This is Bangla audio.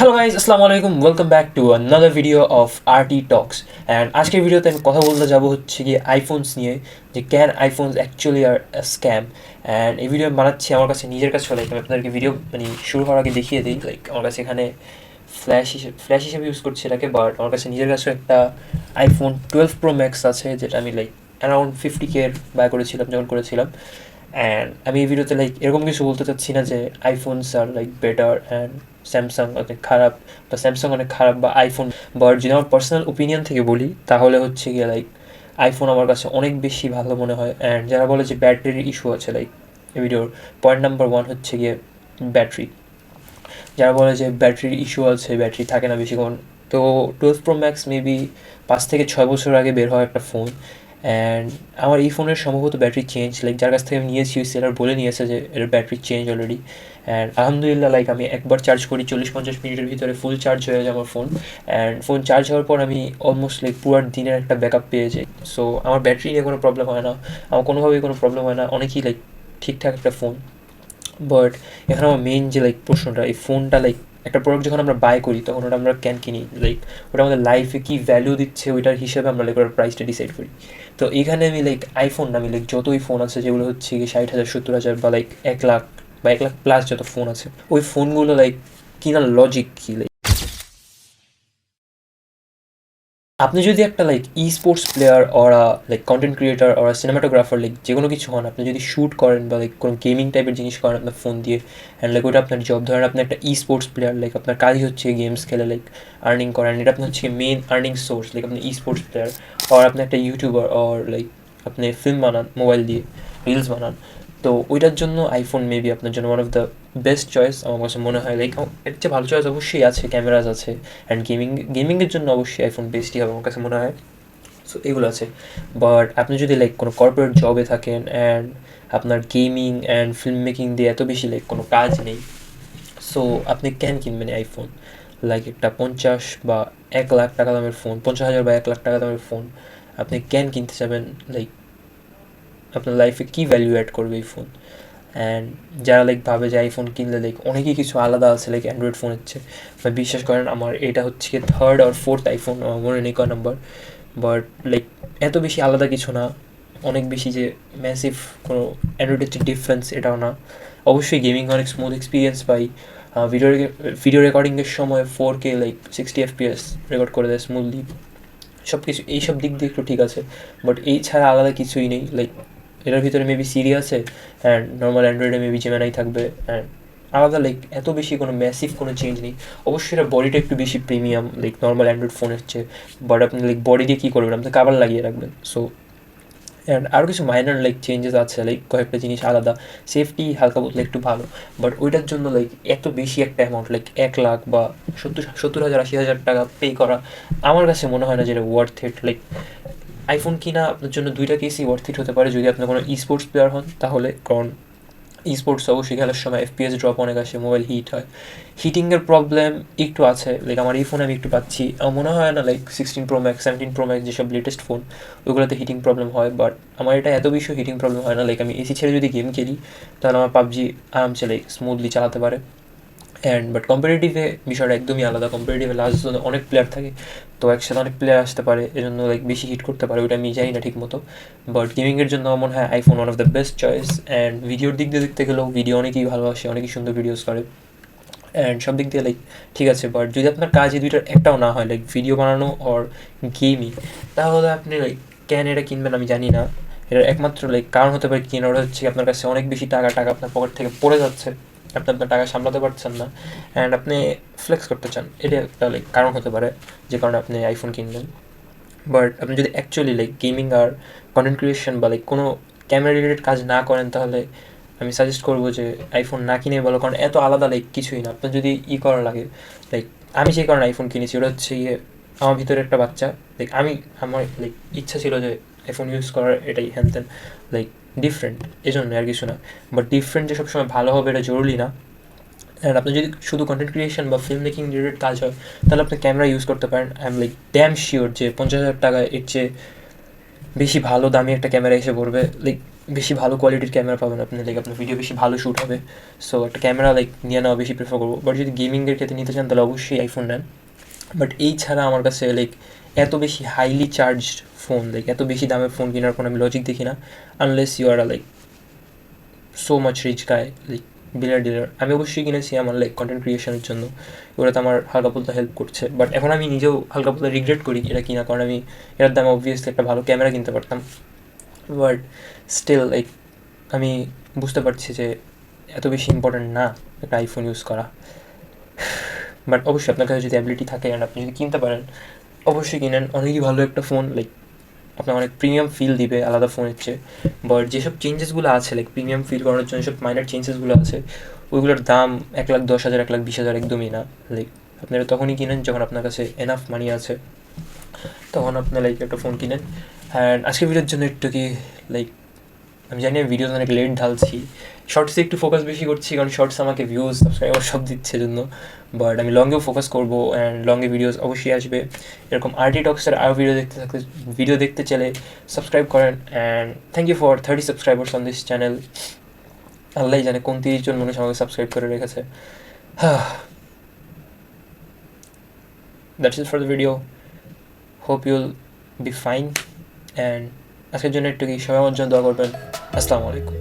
হ্যালো গাইজ, আসসালামু আলাইকুম। Welcome back to another video of RT Tux. And আজকের ভিডিওতে আমি কথা বলতে যাবো হচ্ছে গিয়ে আইফোনস নিয়ে, যে can iPhones actually are scam. And এই ভিডিও বানাচ্ছি আমার কাছে নিজের কাছে, লাইক আমি আপনাদেরকে ভিডিও শুরু হওয়ার আগে দেখিয়ে দিই। লাইক আমার কাছে এখানে ফ্ল্যাশ হিসেবে ইউজ করছি এটাকে, বাট আমার কাছে নিজের কাছেও একটা আইফোন 12 Pro Max আছে, যেটা আমি লাইক অ্যারাউন্ড 50K বাই করেছিলাম যখন করেছিলাম। অ্যান্ড আমি এই ভিডিওতে লাইক এরকম কিছু বলতে চাচ্ছি না যে iPhones are like better and Samsung অনেক খারাপ বা স্যামসাং অনেক খারাপ বা আইফোন। বাট যদি আমার পার্সোনাল ওপিনিয়ন থেকে বলি তাহলে হচ্ছে গিয়ে লাইক আইফোন আমার কাছে অনেক বেশি ভালো মনে হয়। অ্যান্ড যারা বলে যে ব্যাটারির ইস্যু আছে, লাইক এই ভিডিওর পয়েন্ট নাম্বার 1 হচ্ছে গিয়ে ব্যাটারি। যারা বলে যে ব্যাটারির ইস্যু আছে, ব্যাটারি থাকে না বেশিক্ষণ, তো 12 Pro Max মেবি 5 থেকে 6 বছর আগে বের হওয়া একটা ফোন। অ্যান্ড আমার এই ফোনের সম্ভবত ব্যাটারি চেঞ্জ, লাইক যার কাছ থেকে আমি নিয়েছি ওই সেলার বলে নিয়েছে যে এর ব্যাটারি চেঞ্জ অলরেডি। অ্যান্ড আলহামদুলিল্লাহ, লাইক আমি একবার চার্জ করি 40-50 মিনিটের ভিতরে ফুল চার্জ হয়ে যায় আমার ফোন। অ্যান্ড ফোন চার্জ হওয়ার পর আমি অলমোস্ট লাইক পুরো দিনের একটা ব্যাকআপ পেয়ে যাই। সো আমার ব্যাটারি নিয়ে কোনো প্রবলেম হয় না, আমার কোনোভাবেই কোনো প্রবলেম হয় না, অনেকই লাইক ঠিকঠাক একটা ফোন। বাট এখানে আমার মেইন যে লাইক প্রশ্নটা, এই ফোনটা লাইক একটা প্রোডাক্ট যখন আমরা বাই করি তখন ওটা আমরা ক্যান কিনি, লাইক ওটা আমাদের লাইফে কী ভ্যালু দিচ্ছে ওইটার হিসেবে আমরা লাইক ওটার প্রাইসটা ডিসাইড করি। তো এখানে আমি লাইক আইফোন না, আমি লাইক যতই ফোন আছে যেগুলো হচ্ছে কি 60,000 70,000 বা লাইক 1 লাখ বা 1 লাখ প্লাস যত ফোন আছে, ওই ফোনগুলো লাইক কিনার লজিক কী, আপনি যদি একটা like E sports player or like content creator or cinematographer, like যে কোনো কিছু হন, আপনি যদি শ্যুট করেন বা লাইক কোনো গেমিং টাইপের জিনিস করেন আপনার ফোন দিয়ে, অ্যান্ড লাইক ওটা আপনার জব, ধরেন আপনি একটা ই স্পোর্টস প্লেয়ার, লাইক আপনার কাজই হচ্ছে গেমস খেলে লাইক আর্নিং করেন, এটা আপনার হচ্ছে মেন আর্নিং সোর্স, লাইক আপনি ই স্পোর্টস প্লেয়ার অর আপনি একটা ইউটিউবার অর লাইক আপনি ফিল্ম বানান মোবাইল দিয়ে, রিলস বানান, তো ওইটার জন্য আইফোন মেবি আপনার জন্য one of the best choice আমার কাছে মনে হয়। লাইক এর চেয়ে ভালো চয়েস অবশ্যই আছে, ক্যামেরাজ আছে, অ্যান্ড গেমিংয়ের জন্য অবশ্যই আইফোন বেস্টই হবে আমার কাছে মনে হয়। সো এগুলো আছে। বাট আপনি যদি লাইক কোনো কর্পোরেট জবে থাকেন অ্যান্ড আপনার গেমিং অ্যান্ড ফিল্ম মেকিং দিয়ে এত বেশি লাইক কোনো কাজ নেই, সো আপনি কেন কিনবেন আইফোন? লাইক একটা 50 বা 1 লাখ টাকা দামের ফোন, 50,000 বা 1 লাখ টাকা দামের ফোন আপনি কেন কিনতে চাবেন? লাইক আপনার লাইফে কী ভ্যালু অ্যাড করবে এই ফোন? অ্যান্ড যারা লাইক ভাবে যে আইফোন কিনলে লাইক অনেকই কিছু আলাদা আছে লাইক অ্যান্ড্রয়েড ফোন হচ্ছে, বা বিশ্বাস করেন আমার এটা হচ্ছে কি 3rd or 4th আইফোন, আমার মনে নেই কয় নাম্বার। বাট লাইক এত বেশি আলাদা কিছু না, অনেক বেশি যে ম্যাসিভ কোনো অ্যান্ড্রয়েডের যে ডিফারেন্স এটাও না। অবশ্যই গেমিং অনেক স্মুথ এক্সপিরিয়েন্স পাই, ভিডিও রেকর্ডিংয়ের সময় 4K লাইক 60 FPS রেকর্ড করে দেয় স্মুথলি, সব কিছু এইসব দিক দিয়ে একটু ঠিক আছে। বাট এই ছাড়া আলাদা কিছুই নেই। লাইক এটার ভিতরে মেবি সিরি আছে, অ্যান্ড নর্মাল অ্যান্ড্রয়েডে মেবি জেমেনাই থাকবে, অ্যান্ড আলাদা লাইক এত বেশি কোনো ম্যাসিভ কোনো চেঞ্জ নেই। অবশ্যই এটা বডিটা একটু বেশি প্রিমিয়াম লাইক নর্মাল অ্যান্ড্রয়েড ফোনের চেয়ে, বাট আপনি লাইক বডি দিয়ে কী করবেন, আপনি কাভার লাগিয়ে রাখবেন। সো অ্যান্ড আরও কিছু মাইনর লাইক চেঞ্জেস আছে, লাইক কয়েকটা জিনিস আলাদা, সেফটি হালকা বদলে একটু ভালো। বাট ওইটার জন্য লাইক এত বেশি একটা অ্যামাউন্ট লাইক 1 লাখ বা 70,000 80,000 টাকা পে করা আমার কাছে মনে হয় না যে এটা ওয়ার্থ ইট। লাইক আইফোন কিনা আপনার জন্য দুইটা কেসই ওয়ার্থ ইট হতে পারে, যদি আপনি কোনো ই স্পোর্টস প্লেয়ার হন তাহলে, কারণ ই স্পোর্টস অবশ্যই খেলার সময় FPS ড্রপ অনেক আসে, মোবাইল হিট হয়, হিটিংয়ের প্রবলেম একটু আছে। লাইক আমার এই ফোনে আমি একটু পাচ্ছি, আমার মনে হয় না like 16 Pro Max 17 Pro Max যেসব লেটেস্ট ফোন ওইগুলোতে হিটিং প্রবলেম হয়, বাট আমার এটা এত বেশি হিটিং প্রবলেম হয় না। লাইক আমি এসি ছেড়ে যদি গেম খেলি তাহলে আমার পাবজি আরামসে লাইক স্মুথলি চালাতে পারে। অ্যান্ড বাট কম্পিটিটিভে বিষয়টা একদমই আলাদা, কম্পিটিটিভে লাস্ট জোনে অনেক প্লেয়ার থাকে, তো একসাথে অনেক প্লেয়ার আসতে পারে, এজন্য লাইক বেশি হিট করতে পারে, ওইটা আমি জানি না ঠিক মতো। বাট গেমিংয়ের জন্য আমার মনে হয় iPhone one of the best choice. And ভিডিওর দিক দিয়ে দেখতে গেলেও ভিডিও অনেকেই ভালোবাসে, অনেকই সুন্দর ভিডিওস করে, অ্যান্ড সব দিক দিয়ে লাইক ঠিক আছে। বাট যদি আপনার কাজ এই দুইটার একটাও না হয়, লাইক ভিডিও বানানো অর গেমিং, তাহলে আপনি লাইক কেন এটা কিনবেন আমি জানি না। এটার একমাত্র লাইক কারণ হতে পারে কেনার হচ্ছে আপনার কাছে অনেক বেশি টাকা টাকা আপনার পকেট থেকে পড়ে যাচ্ছে, আপনি আপনার টাকা সামলাতে পারছেন না, অ্যান্ড আপনি ফ্লেক্স করতে চান, এটা একটা লাইক কারণ হতে পারে যে কারণে আপনি আইফোন কিনবেন। বাট আপনি যদি অ্যাকচুয়ালি লাইক গেমিং আর কন্টেন্ট ক্রিয়েশন বা লাইক কোনো ক্যামেরা রিলেটেড কাজ না করেন তাহলে আমি সাজেস্ট করবো যে আইফোন না কিনে ভালো, কারণ এত আলাদা লাইক কিছুই না। আপনার যদি করা লাগে, লাইক আমি যে কারণে আইফোন কিনেছি ওটা হচ্ছে আমার ভিতরে একটা বাচ্চা, লাইক আমার লাইক ইচ্ছা ছিল যে আইফোন ইউজ করার, এটাই হ্যান তেন লাইক ডিফারেন্ট, এই জন্য আর কিছু না। বাট ডিফারেন্ট যে সবসময় ভালো হবে এটা জরুরি না। অ্যান্ড আপনি যদি শুধু কন্টেন্ট ক্রিয়েশন বা ফিল্ম মেকিং রিলেটেড কাজ হয় তাহলে আপনি ক্যামেরা ইউজ করতে পারেন। I am like damn sure যে 50,000 টাকা এর চেয়ে বেশি ভালো দামি একটা ক্যামেরা এসে পড়বে। লাইক বেশি ভালো কোয়ালিটির ক্যামেরা পাবেন আপনি, লাইক আপনার ভিডিও বেশি ভালো শ্যুট হবে। সো একটা ক্যামেরা লাইক নিয়ে নেওয়া বেশি প্রেফার করবো। বাট যদি গেমিংয়ের ক্ষেত্রে নিতে চান তাহলে অবশ্যই আইফোন নেন। বাট এই ছাড়া আমার কাছে লাইক এত বেশি হাইলি চার্জড ফোন, লাইক এত বেশি দামের ফোন কেনার কোনো আমি লজিক দেখি না, unless you are like so much rich guy, like dealer. আমি অবশ্যই কিনেছি আমার লাইক কন্টেন্ট ক্রিয়েশনের জন্য, ওরা তো আমার হালকা পাতলা হেল্প করছে। বাট এখন আমি নিজেও হালকা পাতলা রিগ্রেট করি এটা কিনা, কারণ আমি এটার দামে অবভিয়াসলি একটা ভালো ক্যামেরা কিনতে পারতাম। বাট স্টিল লাইক আমি বুঝতে পারছি যে এত বেশি ইম্পর্ট্যান্ট না একটা আইফোন ইউজ করা। বাট অবশ্যই আপনার কাছে যদি অ্যাবিলিটি থাকে অ্যান্ড আপনি যদি কিনতে পারেন অবশ্যই কিনেন। অনেকই ভালো একটা ফোন, লাইক আপনার অনেক প্রিমিয়াম ফিল দিবে আলাদা ফোনের চেয়ে। বাট যেসব চেঞ্জেসগুলো আছে লাইক প্রিমিয়াম ফিল করানোর জন্য যেসব মাইনার চেঞ্জেসগুলো আছে ওইগুলোর দাম 1,10,000 1,20,000 একদমই না। লাইক আপনারা তখনই কিনেন যখন আপনার কাছে এনাফ মানি আছে, তখন আপনি লাইক একটা ফোন কিনেন। অ্যান্ড আজকের ভিডিওর জন্য একটু কি লাইক আমি জানি আমি ভিডিওস অনেক লেট ঢালছি, শর্টসে একটু ফোকাস বেশি করছি কারণ শর্টস আমাকে ভিউজ সাবস্ক্রাইবার সব দিচ্ছে জন্য। বাট আমি লংয়েও ফোকাস করবো অ্যান্ড লংয়ে ভিডিওস অবশ্যই আসবে। এরকম আরটি টক্সের আরও ভিডিও দেখতে চাইলে সাবস্ক্রাইব করেন। And thank you for 30 subscribers on this channel. আল্লাহ জানে কোন 30 জন মানুষ আমাকে সাবস্ক্রাইব করে রেখেছে। That's it for the video, hope you'll be fine. And আজকের জন্য একটু কি সবাই আমার জন্য দোয়া করবেন। আসসালামু আলাইকুম।